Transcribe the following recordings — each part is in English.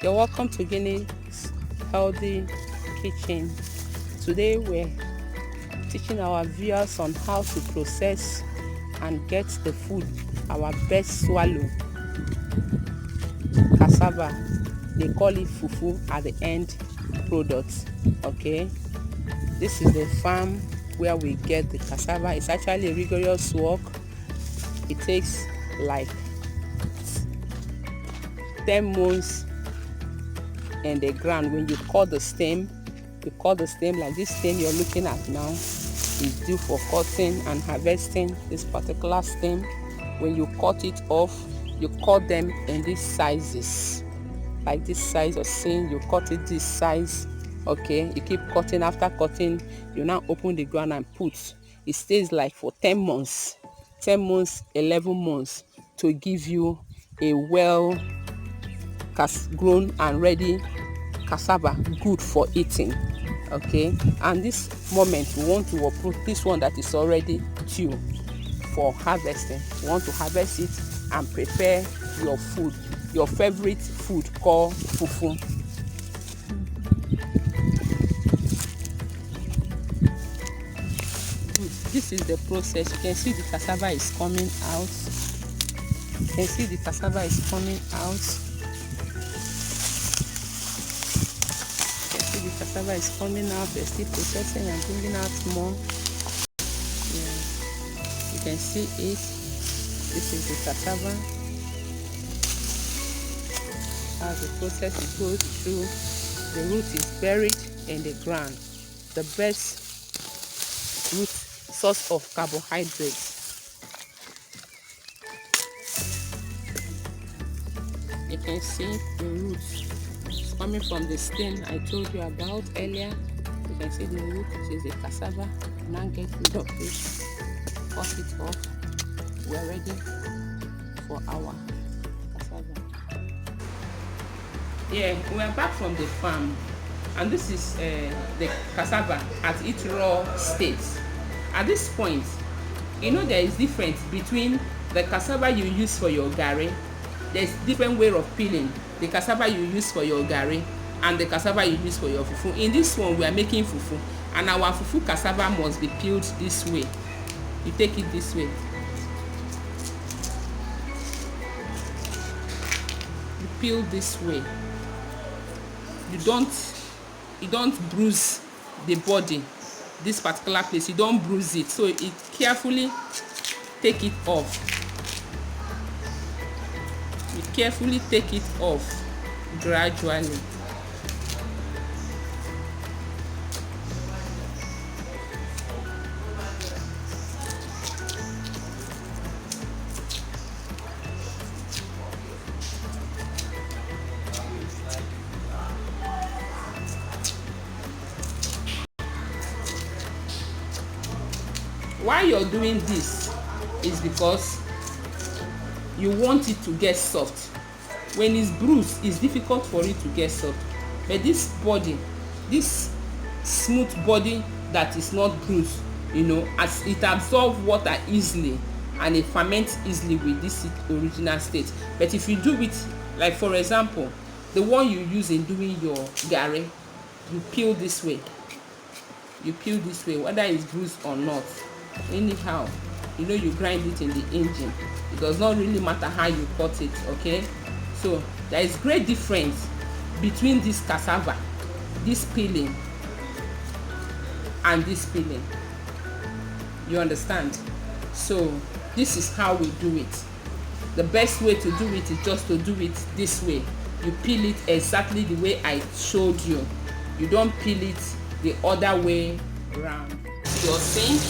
You're welcome to Guinea's Healthy Kitchen. Today we're teaching our viewers on how to process and get the food our best swallow, cassava. They call it FuFu at the end product. Okay, this is the farm where we get the cassava. It's actually a rigorous work. It takes like 10 months in the ground. When you cut the stem, like this stem you're looking at now is due for cutting and harvesting. This particular stem, when you cut it off, you cut them in these sizes, like this size you're seeing. You cut it this size. Okay, you keep cutting. After cutting, you now open the ground and put. It stays like for 10 months, 11 months to give you a well grown and ready cassava, good for eating. Okay, and this moment we want to uproot this one that is already due for harvesting. We want to harvest it and prepare your food, your favorite food called FuFu. This is the process. You can see the cassava is coming out. You can see the cassava is coming out. The cassava is coming out. They're still processing and bringing out more. Yeah. You can see it. This is the cassava. As the process goes through, the root is buried in the ground. The best root source of carbohydrates. You can see the roots coming from the stem I told you about earlier. You can see the root, which is the cassava. Now get rid of it, cut it off. We're ready for our cassava. Yeah, we're back from the farm, and this is the cassava at its raw state. At this point, you know there is difference between the cassava you use for your garri. There's different way of peeling the cassava you use for your garri and the cassava you use for your fufu. In this one, we are making fufu, and our fufu cassava must be peeled this way. You take it this way. You peel this way. You don't bruise the body. This particular place, you don't bruise it, so it carefully take it off. You carefully take it off gradually. Why you're doing this is because you want it to get soft. When it's bruised, it's difficult for it to get soft. But this body, this smooth body that is not bruised, you know, as it absorbs water easily and it ferments easily with this original state. But if you do it, like for example, the one you use in doing your garri, you peel this way. You peel this way, whether it's bruised or not. Anyhow, you know, you grind it in the engine. It does not really matter how you cut it. Okay, so there is great difference between this cassava, this peeling, and this peeling. You understand? So this is how we do it. The best way to do it is just to do it this way. You peel it exactly the way I showed you. You don't peel it the other way around. Your sink,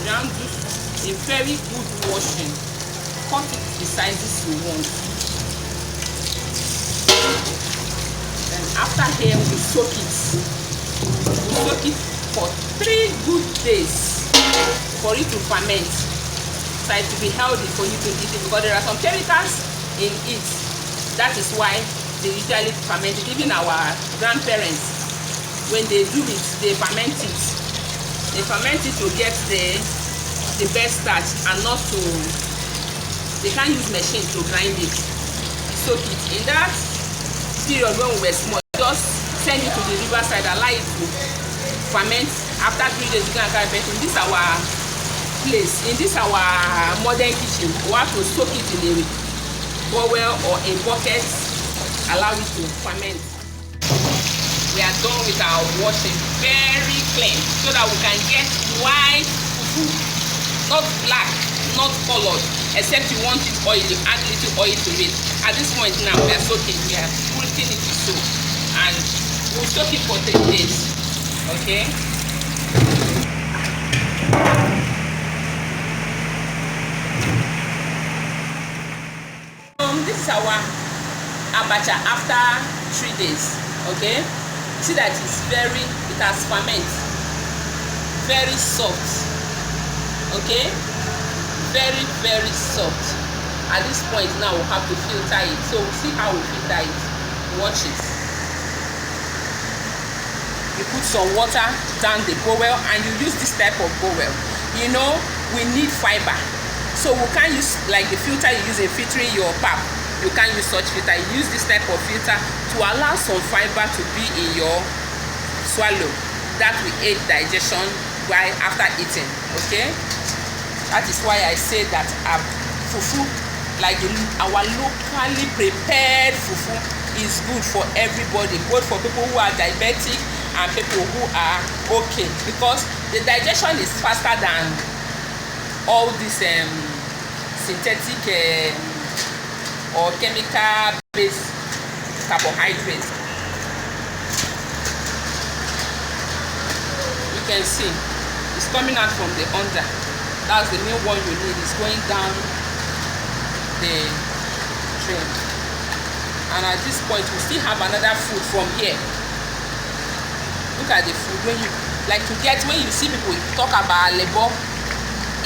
now do a very good washing. Cut it the sizes you want. And after here, we soak it. We soak it for 3 good days for it to ferment. So it will be healthy for you to eat it, because there are some chemicals in it. That is why they usually ferment it. Even our grandparents, when they do it, they ferment it. They ferment it to get the best starch, and not to, they can't use machine to grind it. Soak it in that period when we were small, just send it to the riverside, allow it to ferment. After 3 days, you can carry it. In this our place, in this our modern kitchen, we have to soak it in a bowl or a bucket, allow it to ferment. We are done with our washing, very clean, so that we can get white fufu, not black, not colored, except you want it oil, you add little oil to it. At this point now, we are soaking, we are putting it to soak, and we'll soak it for 3 days. Okay. This is our abacha after 3 days. Okay. See that it has fermented, very soft. Okay, very soft. At this point now we'll have to filter it. So see how we filter it. Watch it. You put some water down the bowl, and you use this type of bowl. You know, we need fiber, so we can't use like the filter you use in filtering your pap. You can't use such filter. You use this type of filter to allow some fiber to be in your swallow. That will aid digestion while after eating. Okay, that is why I say that fufu, like our locally prepared fufu, is good for everybody, both for people who are diabetic and people who are okay, because the digestion is faster than all this synthetic or chemical based carbohydrates. You can see it's coming out from the under. That's the main one you need. It's going down the drain. And at this point we still have another food from here. Look at the food. When you like to get, when you see people talk about labor,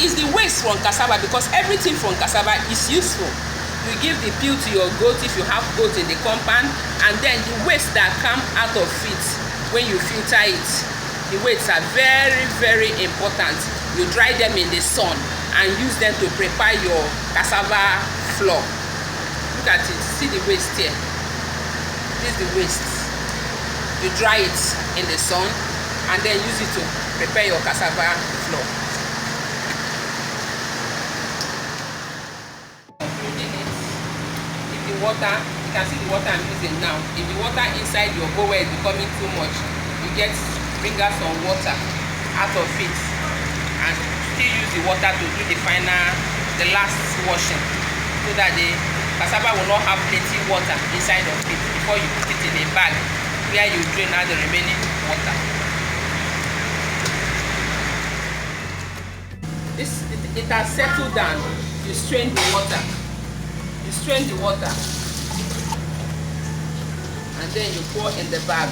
is the waste from cassava, because everything from cassava is useful. You give the peel to your goat if you have goat in the compound, and then the waste that come out of it when you filter it, the wastes are very important. You dry them in the sun and use them to prepare your cassava flour. Look at it, see the waste here. This is the waste. You dry it in the sun and then use it to prepare your cassava flour. Water, you can see the water I'm using now. If the water inside your bowl is becoming too much, you bring out some water out of it and still use the water to do the last washing, so that the cassava will not have plenty water inside of it before you put it in a bag where you drain out the remaining water. It has settled down. You strain the water. You strain the water and then you pour in the bag.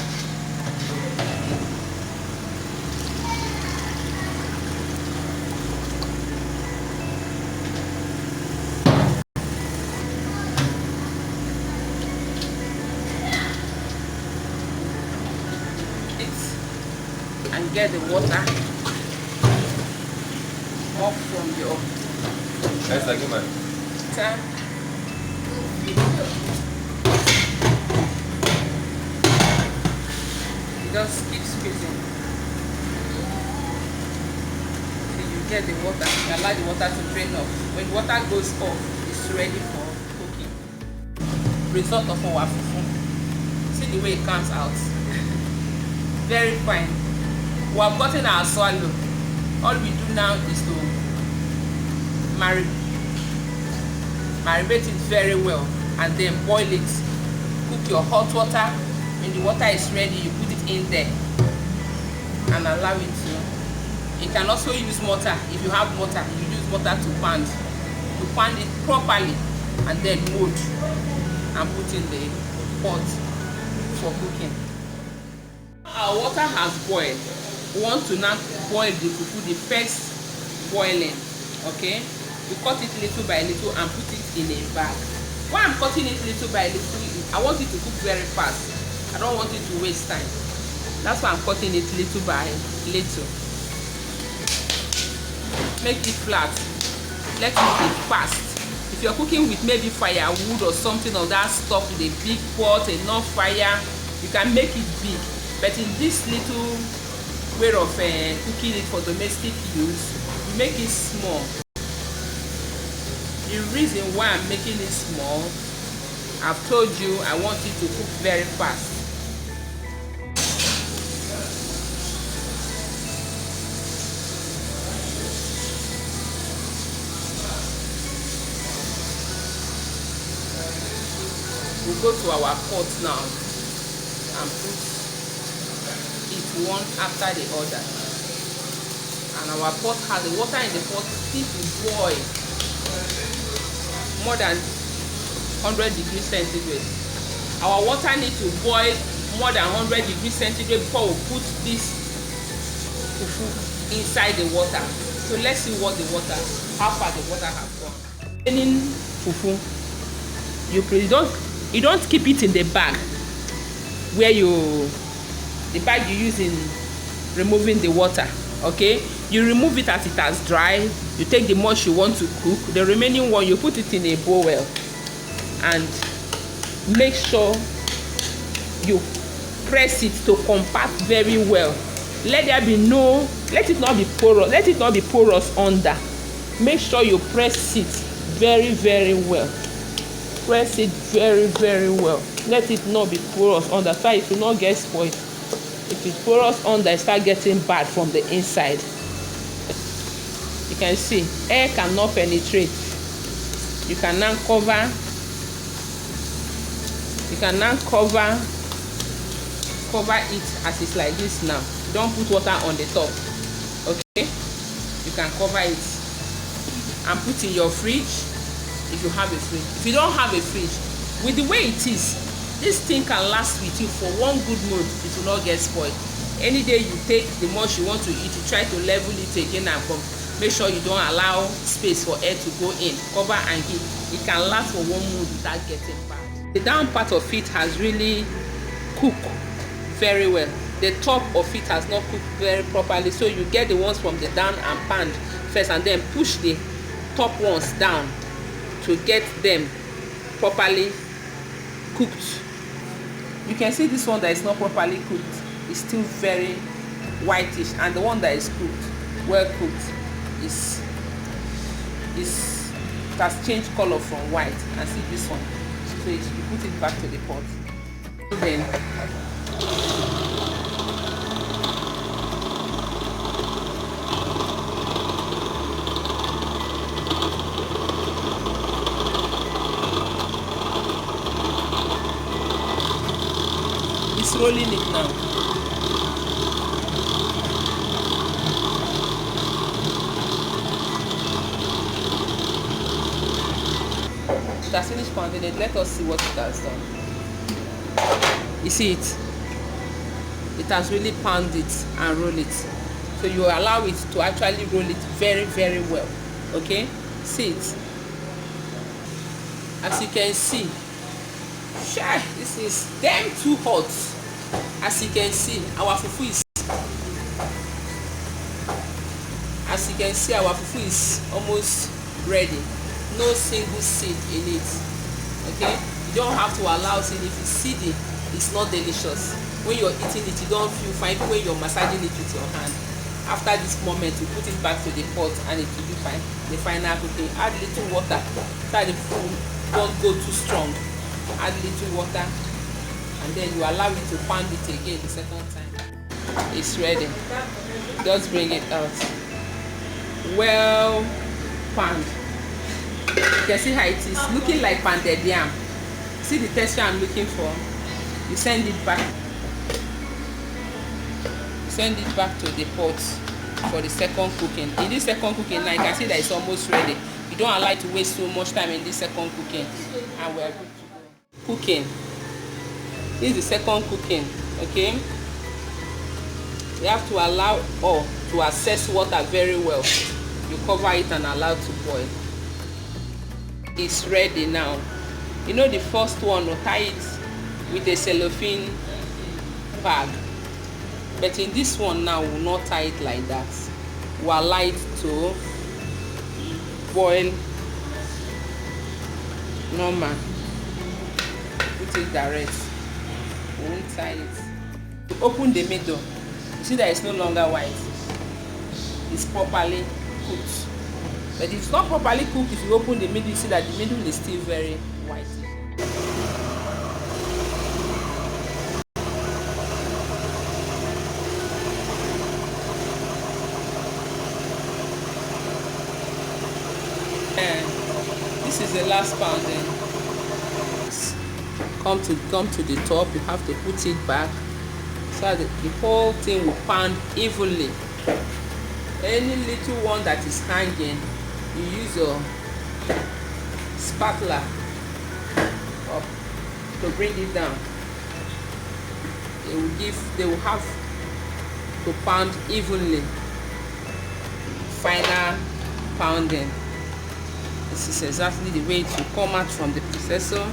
And get the water off from your just keep squeezing till you get the water. You allow the water to drain off. When water goes off, it's ready for cooking. Result of our fufu. See the way it comes out. Very fine. We have gotten our swallow. All we do now is to marinate it very well and then boil it. Cook your hot water. When the water is ready, you put it in there and allow it to. You can also use mortar. If you have mortar, you use mortar to pound. You pound it properly and then mold and put in the pot for cooking. Our water has boiled. We want to now boil the fufu, the first boiling. Okay, you cut it little by little and put it in a bag. Why I'm cutting it little by little is I want it to cook very fast. I don't want it to waste time. That's why I'm cutting it little by little. Make it flat. Let it be fast. If you're cooking with maybe firewood or something of that stuff with a big pot, enough fire, you can make it big. But in this little way of cooking it for domestic use, you make it small. The reason why I'm making it small, I've told you I want it to cook very fast. We'll go to our pot now and put it one after the other. And our pot has the water in the pot still to boil more than 100 degrees centigrade. Our water needs to boil more than 100 degrees centigrade before we put this fufu inside the water. So let's see what the water, how far the water has gone. In fufu, you don't keep it in the bag where the bag you use in removing the water. Okay, you remove it as it has dried. You take the much you want to cook. The remaining one you put it in a bowl and make sure you press it to compact very well. Let it not be porous. Let it not be porous under. Make sure you press it very, very well. Press it very, very well. Let it not be porous under, so it will not get spoiled. If it's porous under, it start getting bad from the inside. You can see air cannot penetrate. You can now cover. You can now cover it as it's like this now. Don't put water on the top. Okay, you can cover it and put in your fridge if you have a fridge. If you don't have a fridge, with the way it is, this thing can last with you for 1 good month. It will not get spoiled. Any day you take the much you want to eat, you try to level it again and come. Make sure you don't allow space for air to go in. Cover and heat. It can last for 1 month without getting bad. The down part of it has really cooked very well. The top of it has not cooked very properly, so you get the ones from the down and pan first, and then push the top ones down to get them properly cooked. You can see this one that is not properly cooked is still very whitish, and the one that is cooked, well cooked, it has changed color from white. And see this one, so you put it back to the pot. Then it's rolling it now. It has finished pounding it. Let us see what it has done. You see it? It has really pounded it and rolled it. So you allow it to actually roll it very, very well. Okay? See it? As you can see, this is damn too hot. As you can see, our fufu is almost ready. No single seed in it. Okay, you don't have to allow seed. If it's seedy, it's not delicious. When you're eating it, you don't feel fine when you're massaging it with your hand. After this moment, you put it back to the pot and it will be fine. The final cooking, add little water so the food don't go too strong. Add little water and then you allow it to pound it again the second time. It's ready. Just bring it out. Well pound. You can see how it is looking like pounded yam. See the texture I'm looking for. You send it back. Send it back to the pot for the second cooking. In this second cooking now, you can see that it's almost ready. You don't allow it to waste so much time in this second cooking, and we're good to go. Cooking. This is the second cooking. Okay. You have to allow to assess water very well. You cover it and allow it to boil. It's ready now. You know the first one, we'll tie it with a cellophane bag. But in this one now, we'll not tie it like that. We'll allow it to boil normal. Put it direct. We won't tie it. You open the middle. You see that it's no longer white. It's properly cooked. But if it's not properly cooked, if you open the middle, you see that the middle is still very white. And this is the last pounding. Come to the top. You have to put it back so that the whole thing will pound evenly. Any little one that is hanging, you use your spatula up to bring it down. They will have to pound evenly. Final pounding. This is exactly the way to come out from the processor.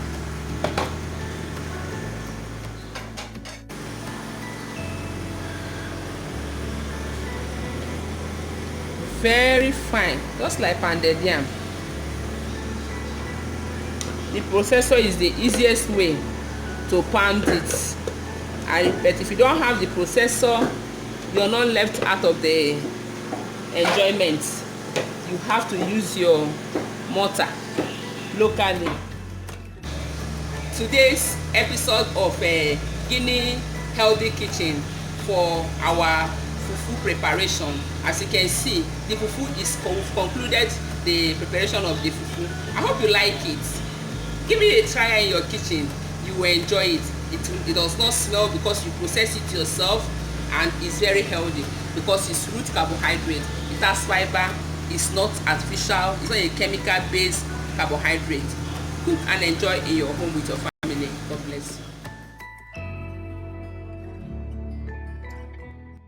Very fine, just like pounded yam. The processor is the easiest way to pound it. But if you don't have the processor, you're not left out of the enjoyment. You have to use your mortar locally. Today's episode of Guinea Healthy Kitchen for our fufu preparation. As you can see, the fufu is concluded the preparation of the fufu. I hope you like it. Give it a try in your kitchen. You will enjoy it. It does not smell because you process it yourself, and it's very healthy because it's root carbohydrate. It has fiber. It's not artificial. It's not a chemical based carbohydrate. Cook and enjoy in your home with your family. God bless you.